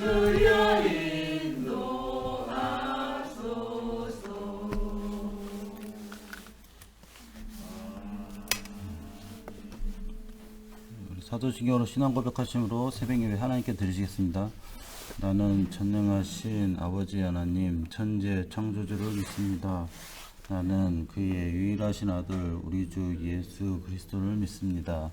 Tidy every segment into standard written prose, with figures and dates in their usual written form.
주여 인도하소서. 사도신경으로 신앙 고백하심으로 새벽 예배 하나님께 드리시겠습니다. 나는 전능하신 아버지 하나님 천재 창조주를 믿습니다. 나는 그의 유일하신 아들 우리 주 예수 그리스도를 믿습니다.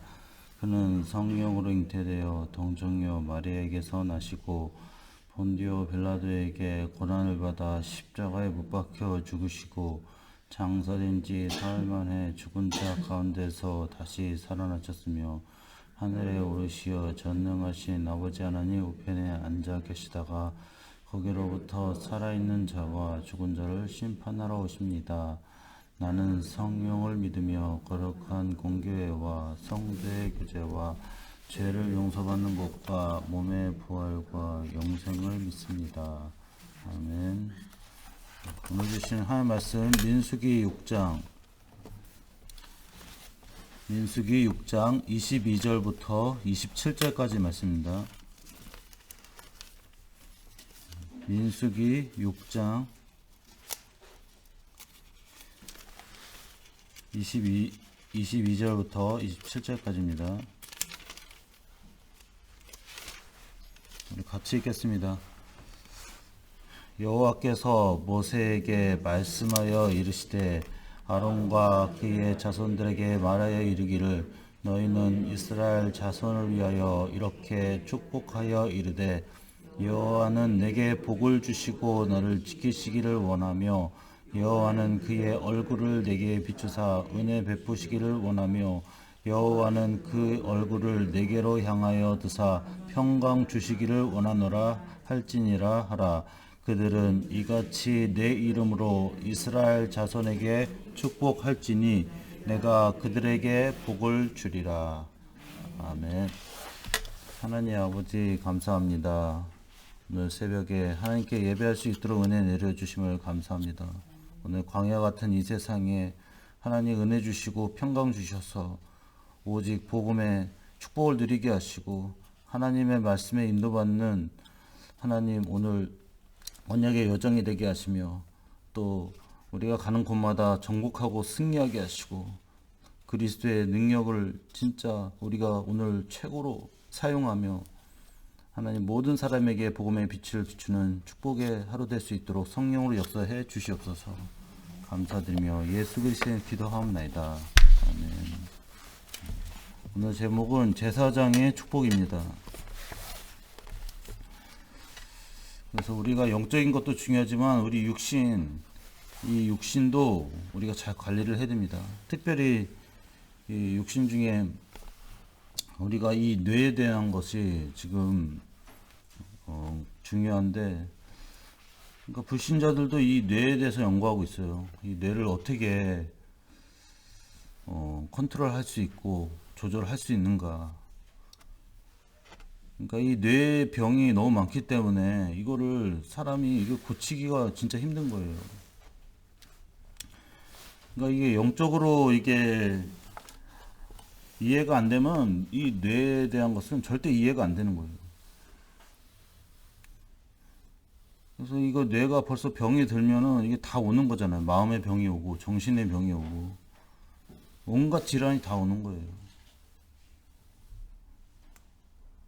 그는 성령으로 잉태되어 동정녀 마리아에게서 나시고 본디오 빌라도에게 고난을 받아 십자가에 못 박혀 죽으시고 장사된 지 사흘 만에 죽은 자 가운데서 다시 살아나셨으며 하늘에 오르시어 전능하신 아버지 하나님 우편에 앉아 계시다가 거기로부터 살아있는 자와 죽은 자를 심판하러 오십니다. 나는 성령을 믿으며 거룩한 공교회와 성도의 교제와 죄를 용서받는 것과 몸의 부활과 영생을 믿습니다. 아멘. 오늘 주신 하나님 말씀 민수기 6장 22절부터 27절까지 말씀입니다. 민수기 6장 22절부터 27절까지입니다. 우리 같이 읽겠습니다. 여호와께서 모세에게 말씀하여 이르시되 아론과 그의 자손들에게 말하여 이르기를 너희는 이스라엘 자손을 위하여 이렇게 축복하여 이르되 여호와는 내게 복을 주시고 너를 지키시기를 원하며 여호와는 그의 얼굴을 내게 비추사 은혜 베푸시기를 원하며 여호와는 그 얼굴을 내게로 향하여 드사 평강 주시기를 원하노라 할지니라 하라. 그들은 이같이 내 이름으로 이스라엘 자손에게 축복할지니 내가 그들에게 복을 주리라. 아멘. 하나님 아버지 감사합니다. 오늘 새벽에 하나님께 예배할 수 있도록 은혜 내려주심을 감사합니다. 오늘 광야 같은 이 세상에 하나님 은혜 주시고 평강 주셔서 오직 복음의 축복을 누리게 하시고 하나님의 말씀에 인도받는 하나님 오늘 언약의 여정이 되게 하시며 또 우리가 가는 곳마다 정복하고 승리하게 하시고 그리스도의 능력을 진짜 우리가 오늘 최고로 사용하며 하나님 모든 사람에게 복음의 빛을 비추는 축복의 하루 될 수 있도록 성령으로 역사해 주시옵소서. 감사드리며 예수 그리스도의 기도하옵나이다. 아멘. 오늘 제목은 제사장의 축복입니다. 그래서 우리가 영적인 것도 중요하지만 우리 이 육신도 우리가 잘 관리를 해야 됩니다. 특별히 이 육신 중에 우리가 이 뇌에 대한 것이 지금 중요한데, 그러니까 불신자들도 이 뇌에 대해서 연구하고 있어요. 이 뇌를 어떻게 컨트롤할 수 있고 조절할 수 있는가. 그러니까 이 뇌병이 너무 많기 때문에 이거를 사람이 이거 고치기가 진짜 힘든 거예요. 그러니까 이게 영적으로 이게 이해가 안 되면 이 뇌에 대한 것은 절대 이해가 안 되는 거예요. 그래서 이거 뇌가 벌써 병이 들면은 이게 다 오는 거잖아요. 마음의 병이 오고 정신의 병이 오고 온갖 질환이 다 오는 거예요.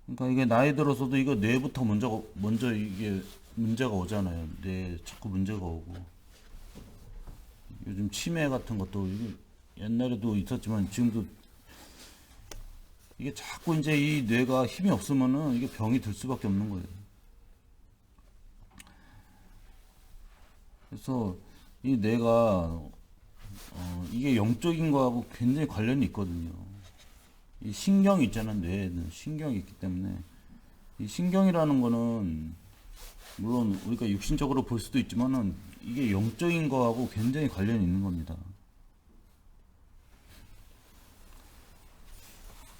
그러니까 이게 나이 들어서도 이거 뇌부터 먼저 이게 문제가 오잖아요. 뇌에 자꾸 문제가 오고 요즘 치매 같은 것도 이게 옛날에도 있었지만 지금도 이게 자꾸 이제 이 뇌가 힘이 없으면은 이게 병이 들 수밖에 없는 거예요. 그래서 이 뇌가 이게 영적인 거하고 굉장히 관련이 있거든요. 이 신경이 있잖아요. 뇌에는 신경이 있기 때문에 이 신경이라는 거는 물론 우리가 육신적으로 볼 수도 있지만은 이게 영적인 거하고 굉장히 관련이 있는 겁니다.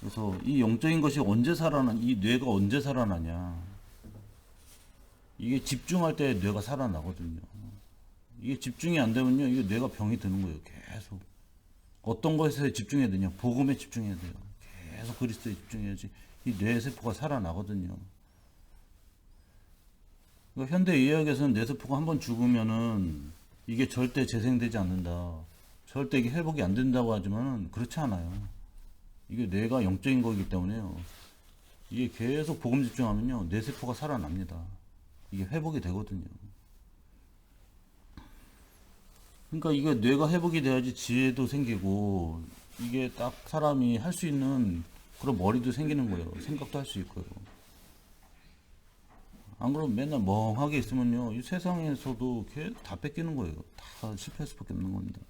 그래서 이 영적인 것이 이 뇌가 언제 살아나냐. 이게 집중할 때 뇌가 살아나거든요. 이게 집중이 안 되면요, 이게 뇌가 병이 드는 거예요. 계속 어떤 것에 집중해야 되냐? 복음에 집중해야 돼요. 계속 그리스도에 집중해야지 이 뇌 세포가 살아나거든요. 그러니까 현대의학에서는 뇌세포가 한번 죽으면은 이게 절대 재생되지 않는다. 절대 이게 회복이 안 된다고 하지만은 그렇지 않아요. 이게 뇌가 영적인 거기 때문에요. 이게 계속 복음 집중하면요. 뇌세포가 살아납니다. 이게 회복이 되거든요. 그러니까 이게 뇌가 회복이 돼야지 지혜도 생기고 이게 딱 사람이 할 수 있는 그런 머리도 생기는 거예요. 생각도 할 수 있고요. 안 그러면 맨날 멍하게 있으면요. 이 세상에서도 다 뺏기는 거예요. 다 실패할 수밖에 없는 겁니다.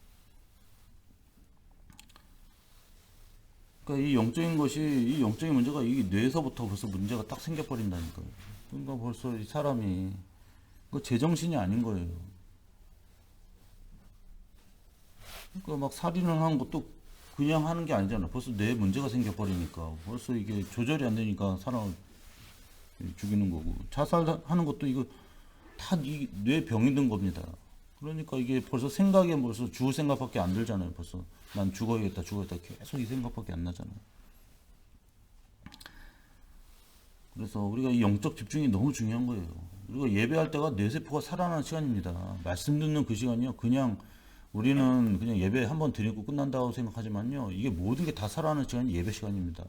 그러니까 이 영적인 것이, 이 영적인 문제가 이 뇌에서부터 벌써 문제가 딱 생겨버린다니까요. 그러니까 벌써 이 사람이 그 제정신이 아닌 거예요. 그러니까 막 살인을 하는 것도 그냥 하는 게 아니잖아. 벌써 뇌에 문제가 생겨버리니까. 벌써 이게 조절이 안 되니까 사람을 죽이는 거고. 자살하는 것도 이거 다 이 뇌병이 든 겁니다. 그러니까 이게 벌써 생각에 벌써 죽을 생각밖에 안 들잖아요. 벌써 난 죽어야겠다, 죽어야겠다. 계속 이 생각밖에 안 나잖아요. 그래서 우리가 이 영적 집중이 너무 중요한 거예요. 우리가 예배할 때가 뇌세포가 살아나는 시간입니다. 말씀 듣는 그 시간이요. 그냥 우리는 그냥 예배 한번 드리고 끝난다고 생각하지만요. 이게 모든 게 다 살아나는 시간이 예배 시간입니다.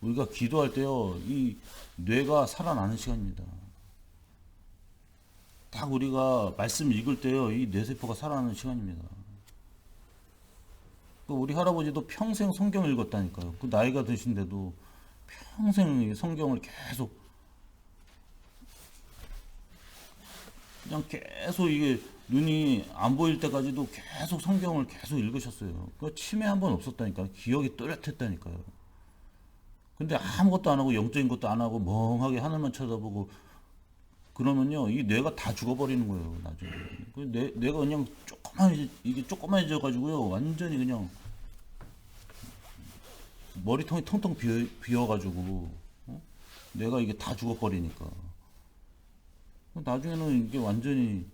우리가 기도할 때요. 이 뇌가 살아나는 시간입니다. 딱 우리가 말씀 읽을 때요. 이 뇌세포가 살아나는 시간입니다. 우리 할아버지도 평생 성경을 읽었다니까요. 그 나이가 드신데도 평생 성경을 계속 이게 눈이 안 보일 때까지도 계속 성경을 계속 읽으셨어요. 그 치매 한 번 없었다니까요. 기억이 또렷했다니까요. 근데 아무것도 안 하고 영적인 것도 안 하고 멍하게 하늘만 쳐다보고 그러면요, 이 뇌가 다 죽어버리는 거예요, 나중에. 뇌가 그냥 이게 조그만해져 가지고요, 완전히 그냥 머리통이 텅텅 비어가지고, 뇌가 이게 다 죽어버리니까. 나중에는 이게 완전히,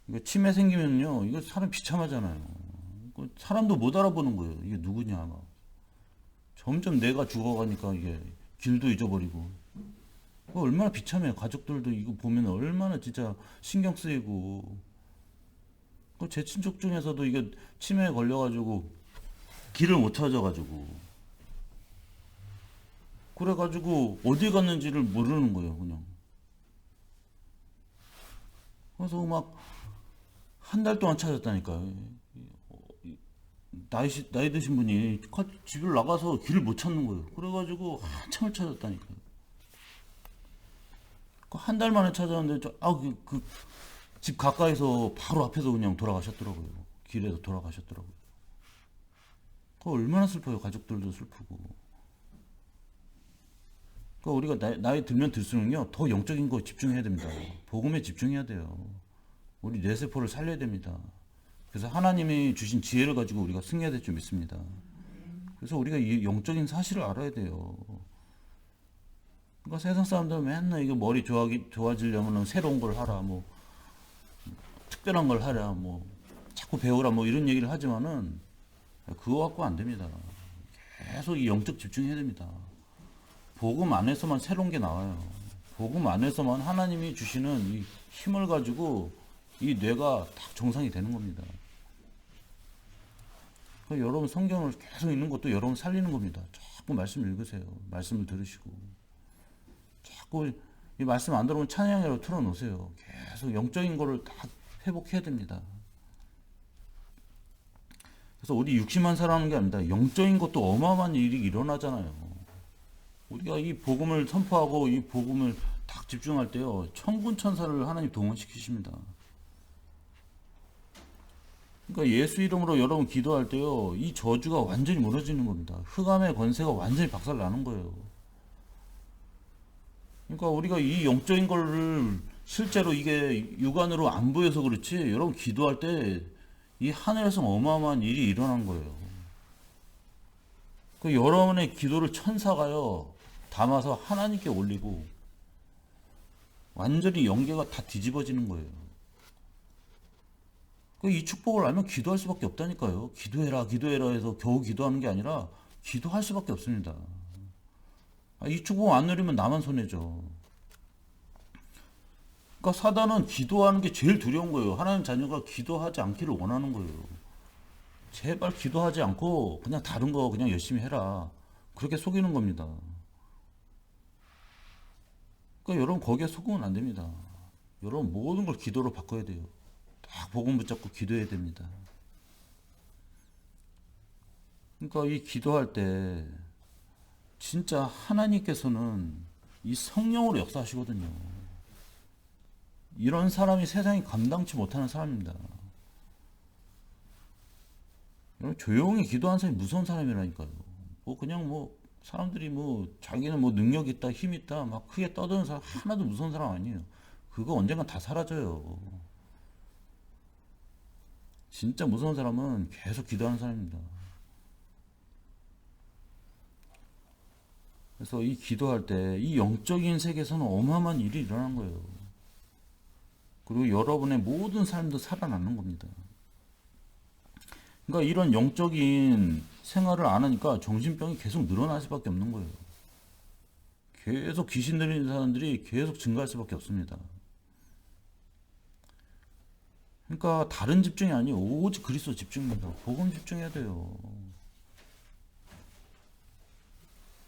이게 치매 생기면요, 이거 사람 비참하잖아요. 사람도 못 알아보는 거예요. 이게 누구냐, 막. 점점 뇌가 죽어가니까 이게 길도 잊어버리고. 얼마나 비참해요. 가족들도 이거 보면 얼마나 진짜 신경 쓰이고. 제 친척 중에서도 이게 치매에 걸려가지고 길을 못 찾아가지고. 그래가지고 어디 갔는지를 모르는 거예요, 그냥. 그래서 막 한 달 동안 찾았다니까요. 나이 드신 분이 집을 나가서 길을 못 찾는 거예요. 그래가지고 한참을 찾았다니까요. 한 달 만에 찾았는데, 집 가까이서 바로 앞에서 그냥 돌아가셨더라고요. 길에서 돌아가셨더라고요. 그거 얼마나 슬퍼요. 가족들도 슬프고. 그러니까 우리가 나이 들면 들수록요, 더 영적인 거 집중해야 됩니다. 복음에 집중해야 돼요. 우리 뇌세포를 살려야 됩니다. 그래서 하나님이 주신 지혜를 가지고 우리가 승리해야 될 줄 믿습니다. 그래서 우리가 이 영적인 사실을 알아야 돼요. 그러니까 세상 사람들은 맨날 이게 머리 좋아지려면 새로운 걸 하라, 뭐, 특별한 걸 하라, 뭐, 자꾸 배우라, 뭐, 이런 얘기를 하지만은, 그거 갖고 안 됩니다. 계속 이 영적 집중해야 됩니다. 복음 안에서만 새로운 게 나와요. 복음 안에서만 하나님이 주시는 이 힘을 가지고 이 뇌가 딱 정상이 되는 겁니다. 그러니까 여러분 성경을 계속 읽는 것도 여러분 살리는 겁니다. 자꾸 말씀 읽으세요. 말씀을 들으시고. 자꾸 이 말씀 안 들어오면 찬양이라고 틀어놓으세요. 계속 영적인 거를 다 회복해야 됩니다. 그래서 우리 육신만 살아가는 게 아닙니다. 영적인 것도 어마어마한 일이 일어나잖아요. 우리가 이 복음을 선포하고 이 복음을 딱 집중할 때요. 천군 천사를 하나님 동원시키십니다. 그러니까 예수 이름으로 여러분 기도할 때요. 이 저주가 완전히 무너지는 겁니다. 흑암의 권세가 완전히 박살나는 거예요. 그러니까 우리가 이 영적인 거를 실제로 이게 육안으로 안 보여서 그렇지 여러분 기도할 때 이 하늘에서 어마어마한 일이 일어난 거예요. 그 여러분의 기도를 천사가요 담아서 하나님께 올리고 완전히 영계가 다 뒤집어지는 거예요. 이 축복을 알면 기도할 수밖에 없다니까요. 기도해라 기도해라 해서 겨우 기도하는 게 아니라 기도할 수밖에 없습니다. 이 축복 안 누리면 나만 손해죠. 그러니까 사단은 기도하는 게 제일 두려운 거예요. 하나님 자녀가 기도하지 않기를 원하는 거예요. 제발 기도하지 않고 그냥 다른 거 그냥 열심히 해라. 그렇게 속이는 겁니다. 그러니까 여러분 거기에 속으면 안 됩니다. 여러분 모든 걸 기도로 바꿔야 돼요. 딱 복음 붙잡고 기도해야 됩니다. 그러니까 이 기도할 때 진짜 하나님께서는 이 성령으로 역사하시거든요. 이런 사람이 세상이 감당치 못하는 사람입니다. 여러분 조용히 기도하는 사람이 무서운 사람이라니까요. 뭐 그냥 뭐 사람들이 뭐 자기는 뭐 능력 있다, 힘 있다 막 크게 떠드는 사람 하나도 무서운 사람 아니에요. 그거 언젠간 다 사라져요. 진짜 무서운 사람은 계속 기도하는 사람입니다. 그래서 이 기도할 때 이 영적인 세계에서는 어마어마한 일이 일어나는 거예요. 그리고 여러분의 모든 삶도 살아나는 겁니다. 그러니까 이런 영적인 생활을 안 하니까 정신병이 계속 늘어날 수밖에 없는 거예요. 계속 귀신 들리는 사람들이 계속 증가할 수밖에 없습니다. 그러니까 다른 집중이 아니에요. 오직 그리스도 집중입니다. 복음 집중해야 돼요.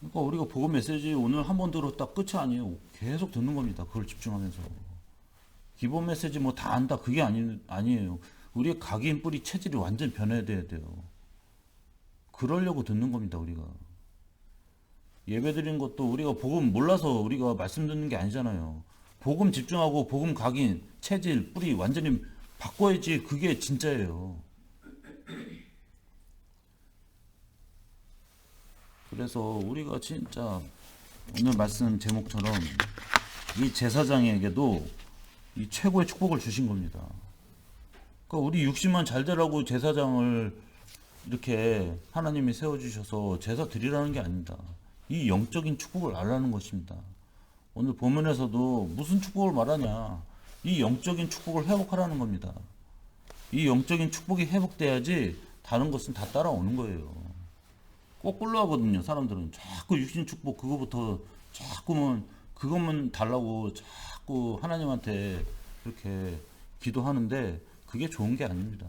그러니까 우리가 복음 메시지 오늘 한 번 들었다 끝이 아니에요. 계속 듣는 겁니다. 그걸 집중하면서. 기본 메시지 뭐 다 안다. 그게 아니에요. 우리의 각인 뿌리 체질이 완전 변해야 돼요. 그러려고 듣는 겁니다. 우리가. 예배 드리는 것도 우리가 복음 몰라서 우리가 말씀 듣는 게 아니잖아요. 복음 집중하고 복음 각인, 체질, 뿌리 완전히 바꿔야지 그게 진짜예요. 그래서 우리가 진짜 오늘 말씀 제목처럼 이 제사장에게도 이 최고의 축복을 주신 겁니다. 그러니까 우리 육신만 잘 되라고 제사장을 이렇게 하나님이 세워주셔서 제사 드리라는 게 아닙니다. 이 영적인 축복을 알라는 것입니다. 오늘 본문에서도 무슨 축복을 말하냐. 이 영적인 축복을 회복하라는 겁니다. 이 영적인 축복이 회복돼야지 다른 것은 다 따라오는 거예요. 거꾸로 하거든요. 사람들은 자꾸 육신 축복 그거부터 자꾸만 그것만 달라고 자꾸 하나님한테 그렇게 기도하는데 그게 좋은 게 아닙니다.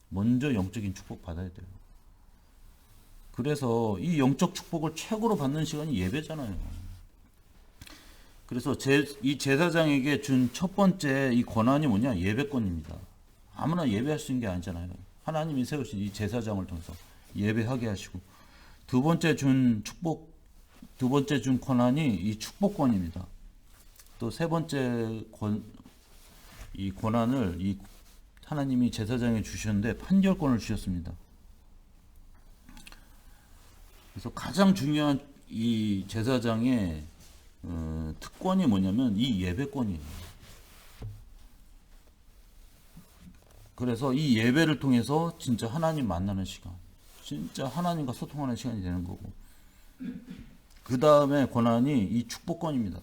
먼저 영적인 축복 받아야 돼요. 그래서 이 영적 축복을 최고로 받는 시간이 예배잖아요. 그래서 이 제사장에게 준 첫 번째 이 권한이 뭐냐? 예배권입니다. 아무나 예배할 수 있는 게 아니잖아요. 하나님이 세우신 이 제사장을 통해서 예배하게 하시고 두 번째 준 권한이 이 축복권입니다. 또 세 번째 이 권한을 이 하나님이 제사장에 주셨는데 판결권을 주셨습니다. 그래서 가장 중요한 이 제사장의 특권이 뭐냐면 이 예배권이에요. 그래서 이 예배를 통해서 진짜 하나님 만나는 시간, 진짜 하나님과 소통하는 시간이 되는 거고, 그 다음에 권한이 이 축복권입니다.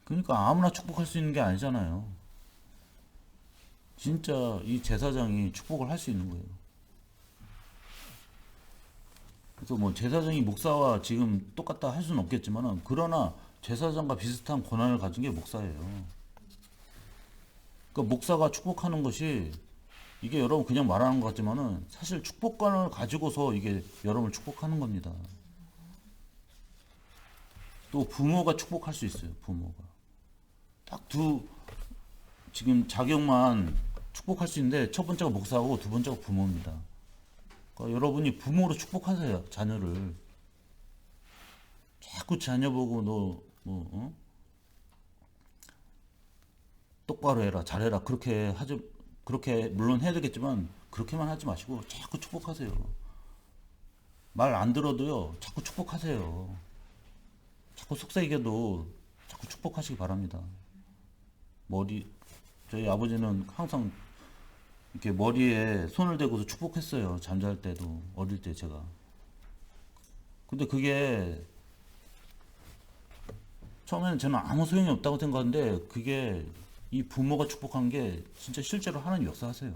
그러니까 아무나 축복할 수 있는 게 아니잖아요. 진짜 이 제사장이 축복을 할 수 있는 거예요. 그래서 뭐 제사장이 목사와 지금 똑같다 할 수는 없겠지만은 그러나 제사장과 비슷한 권한을 가진 게 목사예요. 그러니까 목사가 축복하는 것이 이게 여러분 그냥 말하는 것 같지만은 사실 축복권을 가지고서 이게 여러분을 축복하는 겁니다. 또 부모가 축복할 수 있어요. 부모가 딱 지금 자격만 축복할 수 있는데 첫 번째가 목사고 두 번째가 부모입니다. 그러니까 여러분이 부모로 축복하세요. 자녀를 자꾸 자녀 보고 똑바로 해라, 잘해라 그렇게 하지. 그렇게 물론 해야 되겠지만 그렇게만 하지 마시고 자꾸 축복하세요. 말 안 들어도요. 자꾸 축복하세요. 자꾸 속삭이게도 자꾸 축복하시기 바랍니다. 저희 아버지는 항상 이렇게 머리에 손을 대고서 축복했어요. 잠잘 때도 어릴 때 제가. 근데 그게 처음에는 저는 아무 소용이 없다고 생각하는데 그게 이 부모가 축복한 게 진짜 실제로 하나님 역사하세요.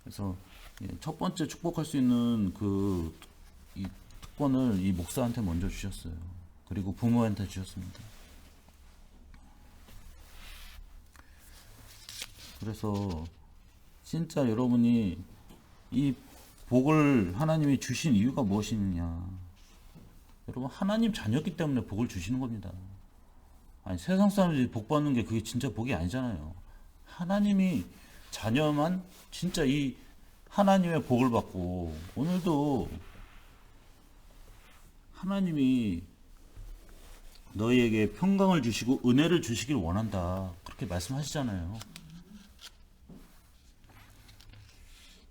그래서 첫 번째 축복할 수 있는 이 특권을 이 목사한테 먼저 주셨어요. 그리고 부모한테 주셨습니다. 그래서 진짜 여러분이 이 복을 하나님이 주신 이유가 무엇이냐? 여러분, 하나님 자녀였기 때문에 복을 주시는 겁니다. 아니, 세상 사람들이 복 받는 게 그게 진짜 복이 아니잖아요. 하나님이 자녀만 진짜 이 하나님의 복을 받고, 오늘도 하나님이 너희에게 평강을 주시고 은혜를 주시길 원한다, 그렇게 말씀하시잖아요.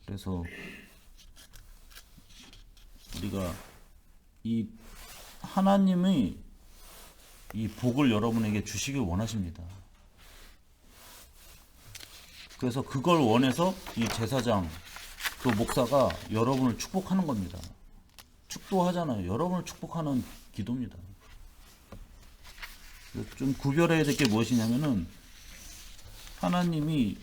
그래서 우리가 이 하나님의 이 복을 여러분에게 주시길 원하십니다. 그래서 그걸 원해서 이 제사장 또 목사가 여러분을 축복하는 겁니다. 축도하잖아요. 여러분을 축복하는 기도입니다. 좀 구별해야 될 게 무엇이냐면은, 하나님이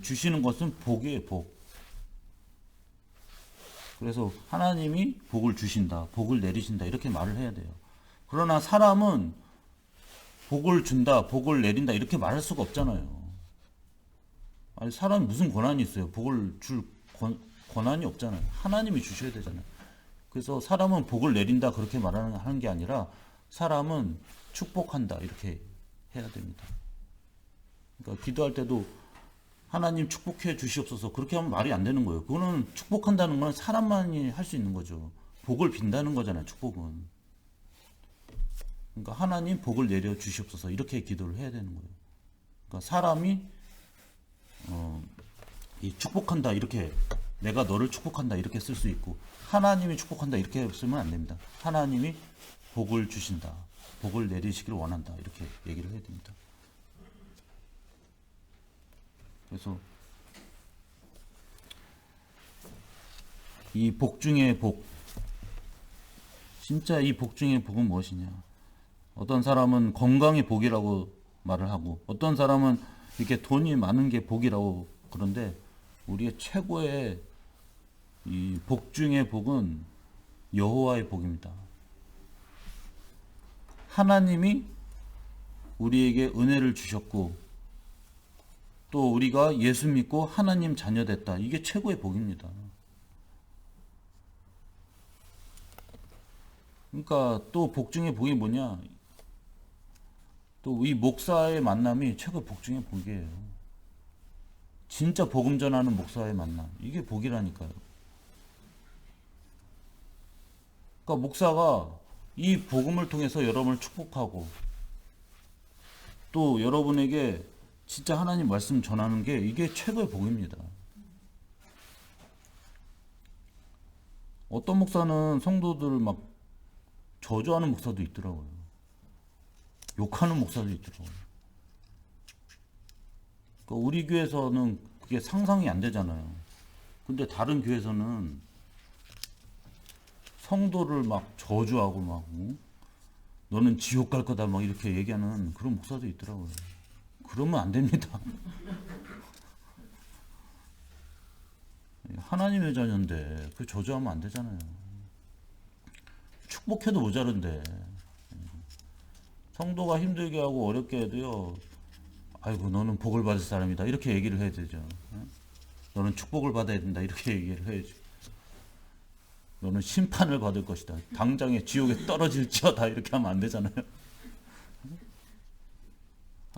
주시는 것은 복이에요, 복. 그래서 하나님이 복을 주신다, 복을 내리신다, 이렇게 말을 해야 돼요. 그러나 사람은 복을 준다, 복을 내린다, 이렇게 말할 수가 없잖아요. 아니, 사람이 무슨 권한이 있어요? 복을 줄 권한이 없잖아요. 하나님이 주셔야 되잖아요. 그래서 사람은 복을 내린다, 그렇게 말하는 게 아니라 사람은 축복한다, 이렇게 해야 됩니다. 그러니까 기도할 때도 하나님 축복해 주시옵소서, 그렇게 하면 말이 안 되는 거예요. 그거는 축복한다는 건 사람만이 할 수 있는 거죠. 복을 빈다는 거잖아요, 축복은. 그러니까 하나님 복을 내려 주시옵소서, 이렇게 기도를 해야 되는 거예요. 그러니까 사람이 이 축복한다, 이렇게 내가 너를 축복한다, 이렇게 쓸 수 있고, 하나님이 축복한다, 이렇게 쓰면 안 됩니다. 하나님이 복을 주신다, 복을 내리시기를 원한다, 이렇게 얘기를 해야 됩니다. 그래서 이 복 중에 복, 진짜 이 복 중에 복은 무엇이냐? 어떤 사람은 건강이 복이라고 말을 하고, 어떤 사람은 이렇게 돈이 많은 게 복이라고 그런데, 우리의 최고의 이 복 중에 복은 여호와의 복입니다. 하나님이 우리에게 은혜를 주셨고, 또 우리가 예수 믿고 하나님 자녀 됐다. 이게 최고의 복입니다. 그러니까 또 복 중에 복이 뭐냐? 또 이 목사의 만남이 최고의 복 중에 복이에요. 진짜 복음 전하는 목사의 만남, 이게 복이라니까요. 그러니까 목사가 이 복음을 통해서 여러분을 축복하고, 또 여러분에게 진짜 하나님 말씀 전하는 게, 이게 최고의 복입니다. 어떤 목사는 성도들을 막 저주하는 목사도 있더라고요. 욕하는 목사도 있더라고요. 그러니까 우리 교회에서는 그게 상상이 안 되잖아요. 근데 다른 교회에서는 성도를 막 저주하고 막 너는 지옥 갈 거다 막 이렇게 얘기하는 그런 목사도 있더라고요. 그러면 안 됩니다. 하나님의 자녀인데 그 저주하면 안 되잖아요. 축복해도 모자른데, 성도가 힘들게 하고 어렵게 해도요, 아이고 너는 복을 받을 사람이다, 이렇게 얘기를 해야 되죠. 너는 축복을 받아야 된다, 이렇게 얘기를 해야죠. 너는 심판을 받을 것이다, 당장에 지옥에 떨어질지어다, 이렇게 하면 안 되잖아요.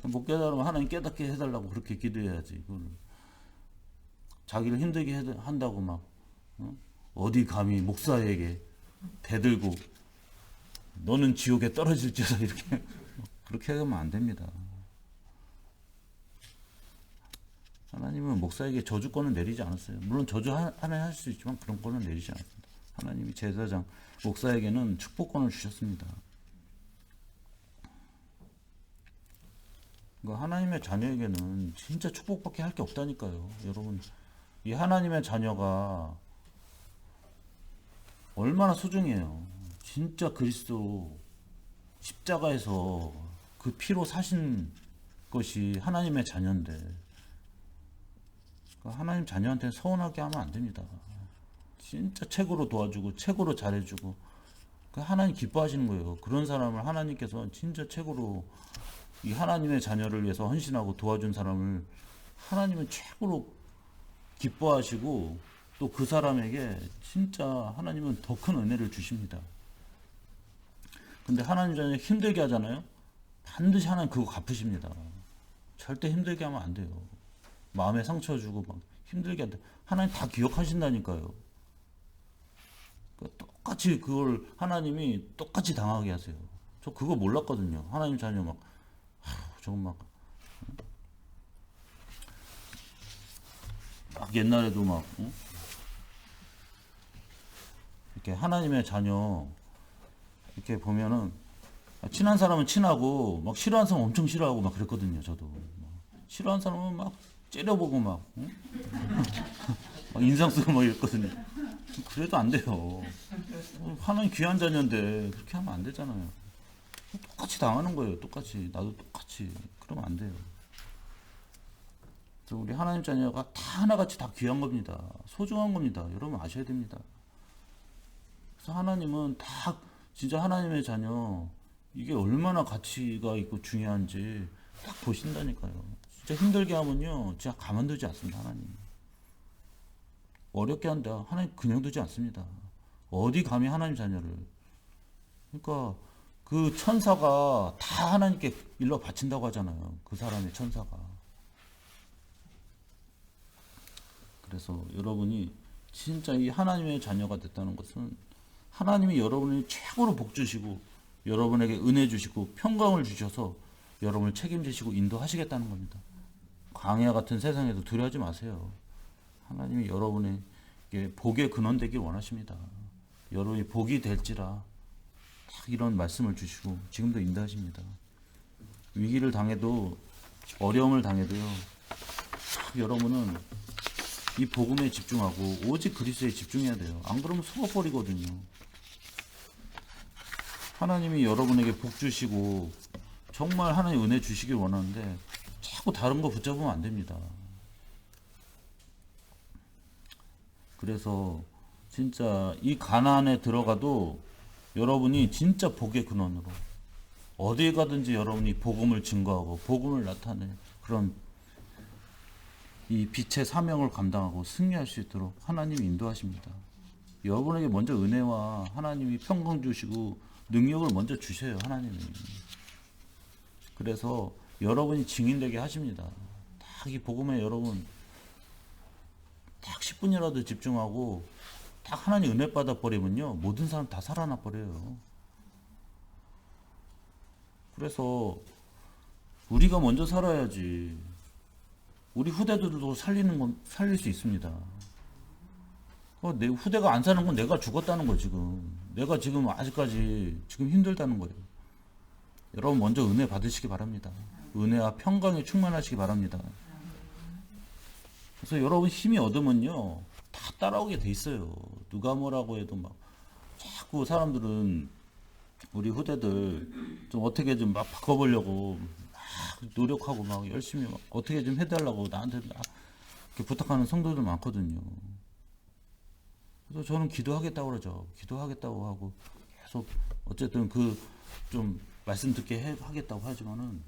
못 깨달으면 하나님 깨닫게 해달라고 그렇게 기도해야지. 그걸 자기를 힘들게 한다고 막 어디 감히 목사에게 대들고 너는 지옥에 떨어질지어다, 이렇게 그렇게 하면 안 됩니다. 하나님은 목사에게 저주권을 내리지 않았어요. 물론 저주 하나 할 수 있지만 그런 권을 내리지 않았습니다. 하나님이 제사장 목사에게는 축복권을 주셨습니다. 그러니까 하나님의 자녀에게는 진짜 축복밖에 할 게 없다니까요. 여러분, 이 하나님의 자녀가 얼마나 소중해요. 진짜 그리스도 십자가에서 그 피로 사신 것이 하나님의 자녀인데, 그러니까 하나님 자녀한테는 서운하게 하면 안 됩니다. 진짜 최고로 도와주고 최고로 잘해주고 그 하나님 기뻐하시는 거예요. 그런 사람을 하나님께서 진짜 최고로 이 하나님의 자녀를 위해서 헌신하고 도와준 사람을 하나님은 최고로 기뻐하시고 또 그 사람에게 진짜 하나님은 더 큰 은혜를 주십니다. 근데 하나님 자녀 힘들게 하잖아요. 반드시 하나님 그거 갚으십니다. 절대 힘들게 하면 안 돼요. 마음에 상처 주고 막 힘들게 한다. 하나님 다 기억하신다니까요. 그러니까 똑같이 그걸 하나님이 똑같이 당하게 하세요. 저 그거 몰랐거든요. 하나님 자녀 막 저건 막 옛날에도 막 응? 이렇게 하나님의 자녀 이렇게 보면은 친한 사람은 친하고 막 싫어하는 사람은 엄청 싫어하고 막 그랬거든요. 저도 막 싫어하는 사람은 막 째려보고 막, 응? 막 인상 쓰고 막 이랬거든요. 그래도 안 돼요. 하나님 귀한 자녀인데 그렇게 하면 안 되잖아요. 똑같이 당하는 거예요. 똑같이 나도 똑같이 그러면 안 돼요. 그래서 우리 하나님 자녀가 다 하나같이 다 귀한 겁니다. 소중한 겁니다. 여러분 아셔야 됩니다. 그래서 하나님은 다 진짜 하나님의 자녀 이게 얼마나 가치가 있고 중요한지 딱 보신다니까요. 진짜 힘들게 하면요 진짜 가만두지 않습니다. 하나님 어렵게 한다 하나님 그냥 두지 않습니다. 어디 감히 하나님 자녀를 그러니까 그 천사가 다 하나님께 일러 바친다고 하잖아요. 그 사람의 천사가. 그래서 여러분이 진짜 이 하나님의 자녀가 됐다는 것은 하나님이 여러분이 최고로 복 주시고 여러분에게 은혜 주시고 평강을 주셔서 여러분을 책임지시고 인도하시겠다는 겁니다. 광야 같은 세상에도 두려워하지 마세요. 하나님이 여러분에게 복의 근원 되길 원하십니다. 여러분이 복이 될지라 딱 이런 말씀을 주시고 지금도 인도하십니다. 위기를 당해도 어려움을 당해도요. 여러분은 이 복음에 집중하고 오직 그리스도에 집중해야 돼요. 안 그러면 속아버리거든요. 하나님이 여러분에게 복 주시고 정말 하나님 은혜 주시길 원하는데 자꾸 다른 거 붙잡으면 안 됩니다. 그래서 진짜 이 가나안에 들어가도 여러분이 진짜 복의 근원으로 어디에 가든지 여러분이 복음을 증거하고 복음을 나타내 그런 이 빛의 사명을 감당하고 승리할 수 있도록 하나님이 인도하십니다. 여러분에게 먼저 은혜와 하나님이 평강 주시고 능력을 먼저 주셔요. 하나님이. 그래서 여러분이 증인되게 하십니다. 딱 이 복음에 여러분 딱 10분이라도 집중하고 딱 하나님 은혜 받아 버리면요 모든 사람 다 살아나 버려요. 그래서 우리가 먼저 살아야지 우리 후대들도 살릴 수 있습니다. 내 후대가 안 사는 건 내가 죽었다는 거예요. 지금 내가 지금 아직까지 지금 힘들다는 거예요. 여러분 먼저 은혜 받으시기 바랍니다. 은혜와 평강에 충만하시기 바랍니다. 그래서 여러분 힘이 얻으면요 다 따라오게 돼 있어요. 누가 뭐라고 해도 막 자꾸 사람들은 우리 후대들 좀 어떻게 좀 막 바꿔보려고 막 노력하고 막 열심히 막 어떻게 좀 해달라고 나한테 막 이렇게 부탁하는 성도들 많거든요. 그래서 저는 기도하겠다고 그러죠. 기도하겠다고 하고 계속 어쨌든 그 좀 말씀 듣게 하겠다고 하지만은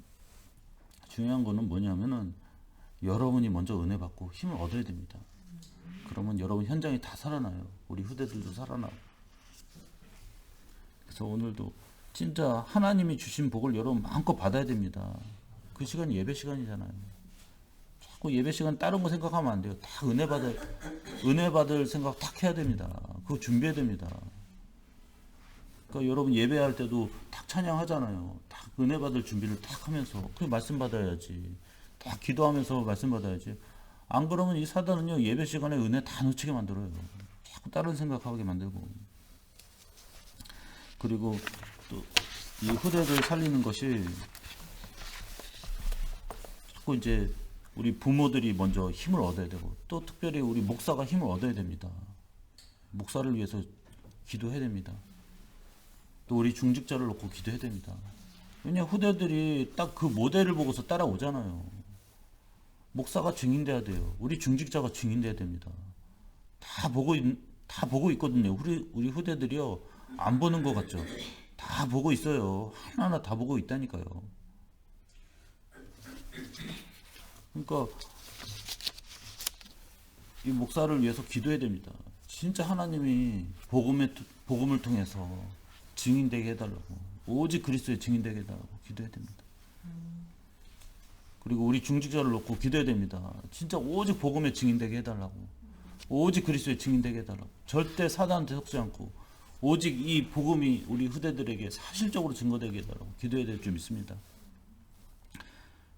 중요한 거는 뭐냐면은 여러분이 먼저 은혜 받고 힘을 얻어야 됩니다. 그러면 여러분 현장이 다 살아나요. 우리 후대들도 살아나고. 그래서 오늘도 진짜 하나님이 주신 복을 여러분 마음껏 받아야 됩니다. 그 시간이 예배 시간이잖아요. 자꾸 예배 시간 다른 거 생각하면 안 돼요. 다 은혜 받을 생각 딱 해야 됩니다. 그거 준비해야 됩니다. 그러니까 여러분 예배할 때도 딱 찬양하잖아요. 딱 은혜 받을 준비를 딱 하면서 그 말씀 받아야지. 딱 기도하면서 말씀 받아야지. 안 그러면 이 사단은요 예배 시간에 은혜 다 놓치게 만들어요. 자꾸 다른 생각하게 만들고. 그리고 또 이 후대들 살리는 것이 자꾸 이제 우리 부모들이 먼저 힘을 얻어야 되고 또 특별히 우리 목사가 힘을 얻어야 됩니다. 목사를 위해서 기도해야 됩니다. 또 우리 중직자를 놓고 기도해야 됩니다. 왜냐 후대들이 딱 그 모델을 보고서 따라오잖아요. 목사가 증인돼야 돼요. 우리 중직자가 증인돼야 됩니다. 다 다 보고 있거든요. 우리 후대들이요. 안 보는 것 같죠? 다 보고 있어요. 하나하나 다 보고 있다니까요. 그러니까 이 목사를 위해서 기도해야 됩니다. 진짜 하나님이 복음을 통해서 증인되게 해달라고, 오직 그리스도의 증인되게 해달라고 기도해야 됩니다. 그리고 우리 중직자를 놓고 기도해야 됩니다. 진짜 오직 복음의 증인되게 해달라고, 오직 그리스도의 증인되게 해달라고, 절대 사단한테 속지 않고 오직 이 복음이 우리 후대들에게 사실적으로 증거되게 해달라고 기도해야 될 줄 믿습니다.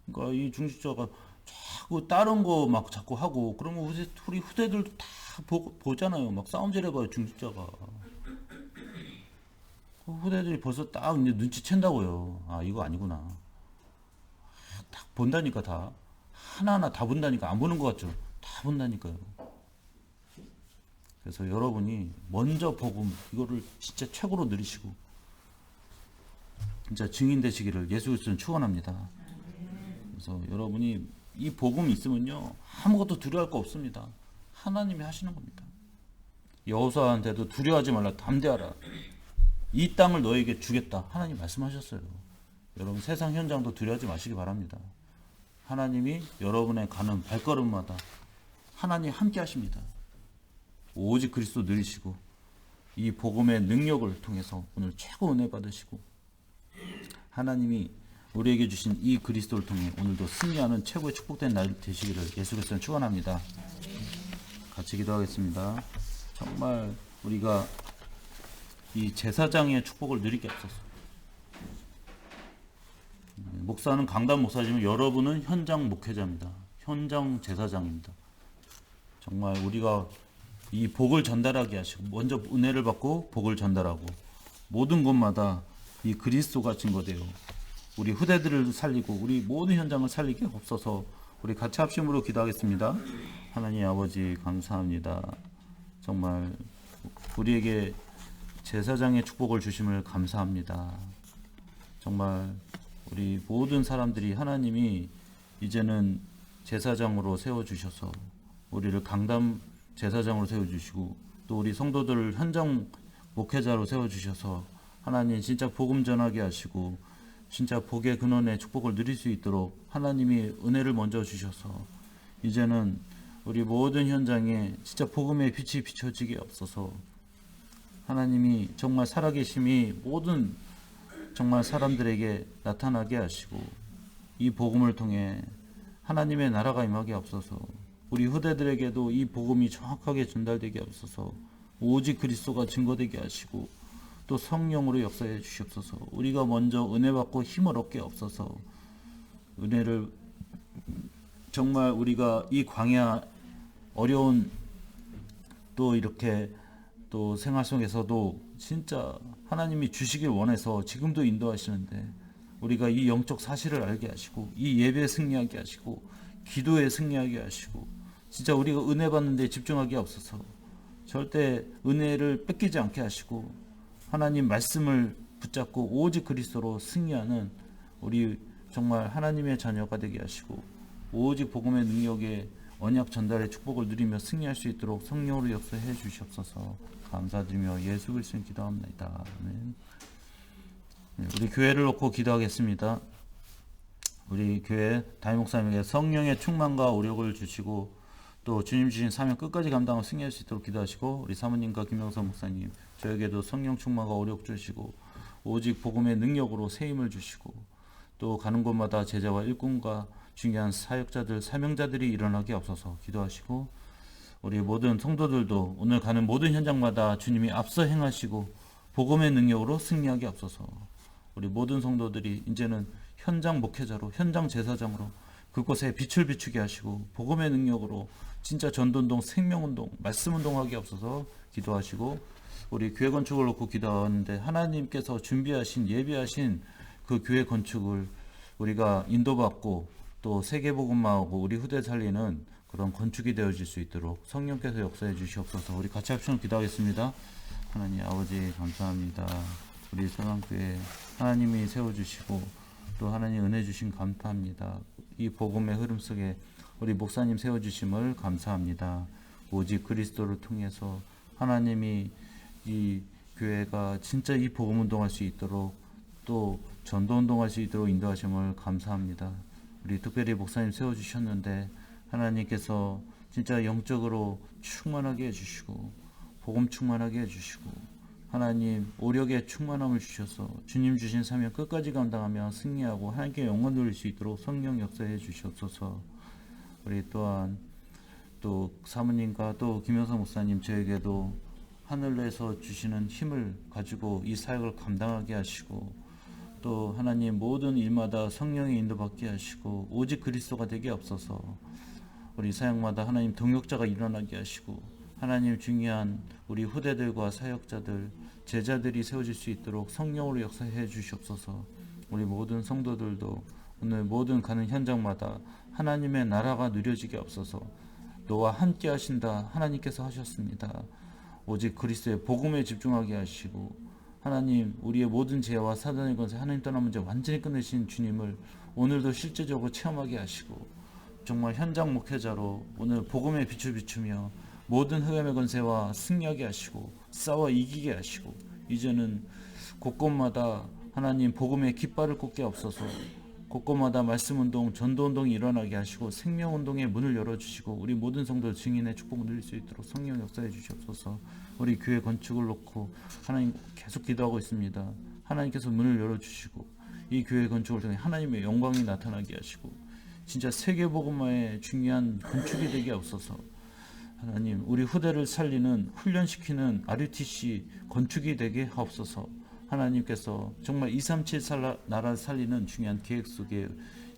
그러니까 이 중직자가 자꾸 다른 거 막 자꾸 하고 그러면 우리 후대들도 다 보잖아요. 막 싸움질 해봐요, 중직자가. 그 후대들이 벌써 딱 이제 눈치챈다고요. 아, 이거 아니구나. 딱 본다니까, 다. 하나하나 다 본다니까. 안 보는 것 같죠? 다 본다니까요. 그래서 여러분이 먼저 복음, 이거를 진짜 최고로 누리시고, 진짜 증인 되시기를 예수 그리스도는 축원합니다. 그래서 여러분이 이 복음이 있으면요, 아무것도 두려워할 거 없습니다. 하나님이 하시는 겁니다. 여호수아한테도 두려워하지 말라, 담대하라. 이 땅을 너에게 주겠다. 하나님 말씀하셨어요. 여러분 세상 현장도 두려워하지 마시기 바랍니다. 하나님이 여러분의 가는 발걸음마다 하나님 함께 하십니다. 오직 그리스도 누리시고 이 복음의 능력을 통해서 오늘 최고 은혜 받으시고 하나님이 우리에게 주신 이 그리스도를 통해 오늘도 승리하는 최고의 축복된 날 되시기를 예수 그리스도는 축원합니다. 같이 기도하겠습니다. 정말 우리가 이 제사장의 축복을 누리게 없었어. 목사는 강단 목사지만 여러분은 현장 목회자입니다. 현장 제사장입니다. 정말 우리가 이 복을 전달하게 하시고 먼저 은혜를 받고 복을 전달하고 모든 곳마다 이 그리스도가 증거되어 우리 후대들을 살리고 우리 모든 현장을 살리게 없어서 우리 같이 합심으로 기도하겠습니다. 하나님 아버지 감사합니다. 정말 우리에게 제사장의 축복을 주심을 감사합니다. 정말 우리 모든 사람들이 하나님이 이제는 제사장으로 세워주셔서 우리를 강단 제사장으로 세워주시고 또 우리 성도들을 현장 목회자로 세워주셔서 하나님 진짜 복음 전하게 하시고 진짜 복의 근원의 축복을 누릴 수 있도록 하나님이 은혜를 먼저 주셔서 이제는 우리 모든 현장에 진짜 복음의 빛이 비춰지게 없어서 하나님이 정말 살아계심이 모든 정말 사람들에게 나타나게 하시고 이 복음을 통해 하나님의 나라가 임하게 없어서 우리 후대들에게도 이 복음이 정확하게 전달되게 없어서 오직 그리스도가 증거되게 하시고 또 성령으로 역사해 주시옵소서. 우리가 먼저 은혜 받고 힘을 얻게 없어서 은혜를 정말 우리가 이 광야 어려운 또 이렇게 또 생활 속에서도 진짜 하나님이 주시길 원해서 지금도 인도하시는데 우리가 이 영적 사실을 알게 하시고 이 예배에 승리하게 하시고 기도에 승리하게 하시고 진짜 우리가 은혜 받는 데 집중하게 없어서 절대 은혜를 뺏기지 않게 하시고 하나님 말씀을 붙잡고 오직 그리스도로 승리하는 우리 정말 하나님의 자녀가 되게 하시고 오직 복음의 능력에 언약 전달의 축복을 누리며 승리할 수 있도록 성령으로 역사해 주시옵소서. 감사드리며 예수 그리스도를 기도합니다. 아멘. 우리 교회를 놓고 기도하겠습니다. 우리 교회 담임 목사님에게 성령의 충만과 오력을 주시고 또 주님 주신 사명 끝까지 감당하고 승리할 수 있도록 기도하시고 우리 사모님과 김영선 목사님 저에게도 성령 충만과 오력 주시고 오직 복음의 능력으로 세임을 주시고 또 가는 곳마다 제자와 일꾼과 중요한 사역자들 사명자들이 일어나게 없어서 기도하시고 우리 모든 성도들도 오늘 가는 모든 현장마다 주님이 앞서 행하시고 복음의 능력으로 승리하게 없어서 우리 모든 성도들이 이제는 현장 목회자로 현장 제사장으로 그곳에 빛을 비추게 하시고 복음의 능력으로 진짜 전도운동 생명운동 말씀운동하게 없어서 기도하시고 우리 교회 건축을 놓고 기도하는데 하나님께서 준비하신 예비하신 그 교회 건축을 우리가 인도받고 또 세계복음화하고 우리 후대 살리는 그런 건축이 되어질 수 있도록 성령께서 역사해 주시옵소서. 우리 같이 합심으로 기도하겠습니다. 하나님 아버지 감사합니다. 우리 서강교회 하나님이 세워주시고 또 하나님 은혜 주신 감사합니다. 이 복음의 흐름 속에 우리 목사님 세워주심을 감사합니다. 오직 그리스도를 통해서 하나님이 이 교회가 진짜 이 복음 운동할 수 있도록 또 전도 운동할 수 있도록 인도하심을 감사합니다. 우리 특별히 목사님 세워주셨는데 하나님께서 진짜 영적으로 충만하게 해주시고 복음 충만하게 해주시고 하나님 오력의 충만함을 주셔서 주님 주신 사명 끝까지 감당하며 승리하고 하나님께 영광 돌릴 수 있도록 성령 역사해 주시옵소서. 우리 또한 또 사모님과 또 김영사 목사님 저에게도 하늘에서 주시는 힘을 가지고 이 사역을 감당하게 하시고 또 하나님 모든 일마다 성령의 인도받게 하시고 오직 그리스도가 되게 없어서 우리 사역마다 하나님 동역자가 일어나게 하시고 하나님 중요한 우리 후대들과 사역자들 제자들이 세워질 수 있도록 성령으로 역사해 주시옵소서. 우리 모든 성도들도 오늘 모든 가는 현장마다 하나님의 나라가 누려지게 없어서 너와 함께 하신다 하나님께서 하셨습니다. 오직 그리스도의 복음에 집중하게 하시고 하나님 우리의 모든 죄와 사단의 권세 하나님 떠난 문제 완전히 끝내신 주님을 오늘도 실제적으로 체험하게 하시고 정말 현장 목회자로 오늘 복음에 빛을 비추며 모든 흑암의 권세와 승리하게 하시고 싸워 이기게 하시고 이제는 곳곳마다 하나님 복음의 깃발을 꽂게 없어서 곳곳마다 말씀운동, 전도운동이 일어나게 하시고 생명운동의 문을 열어주시고 우리 모든 성도 증인의 축복을 누릴 수 있도록 성령 역사해 주시옵소서. 우리 교회 건축을 놓고 하나님 계속 기도하고 있습니다. 하나님께서 문을 열어주시고 이 교회 건축을 통해 하나님의 영광이 나타나게 하시고 진짜 세계복음화의 중요한 건축이 되게 없어서 하나님 우리 후대를 살리는 훈련시키는 RUTC 건축이 되게 하옵소서. 하나님께서 정말 237 나라를 살리는 중요한 계획 속에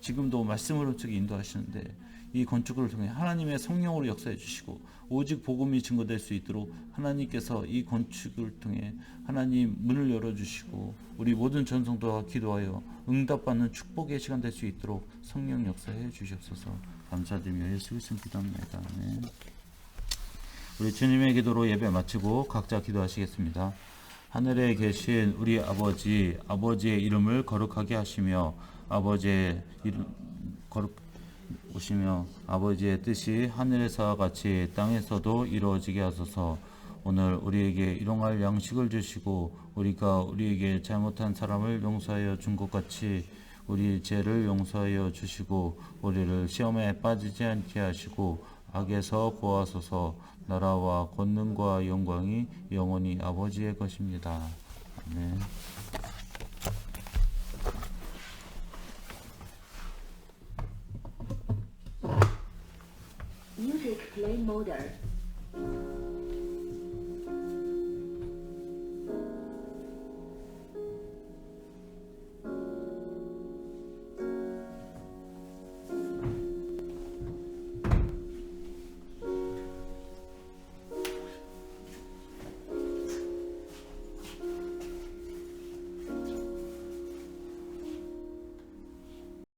지금도 말씀으로 쪽에 인도하시는데 이 건축을 통해 하나님의 성령으로 역사해 주시고 오직 복음이 증거될 수 있도록 하나님께서 이 건축을 통해 하나님 문을 열어주시고 우리 모든 전성도와 기도하여 응답받는 축복의 시간 될 수 있도록 성령 역사해 주시옵소서. 감사드리며 예수 그리스도 기도합니다. 네. 우리 주님의 기도로 예배 마치고 각자 기도하시겠습니다. 하늘에 계신 우리 아버지, 아버지의 이름을 거룩하게 하시며 아버지의 이름 거룩 오시며 아버지의 뜻이 하늘에서와 같이 땅에서도 이루어지게 하소서. 오늘 우리에게 일용할 양식을 주시고 우리가 우리에게 잘못한 사람을 용서하여 준 것 같이 우리 죄를 용서하여 주시고 우리를 시험에 빠지지 않게 하시고 악에서 구하소서. 나라와 권능과 영광이 영원히 아버지의 것입니다. 아멘. Music play mode.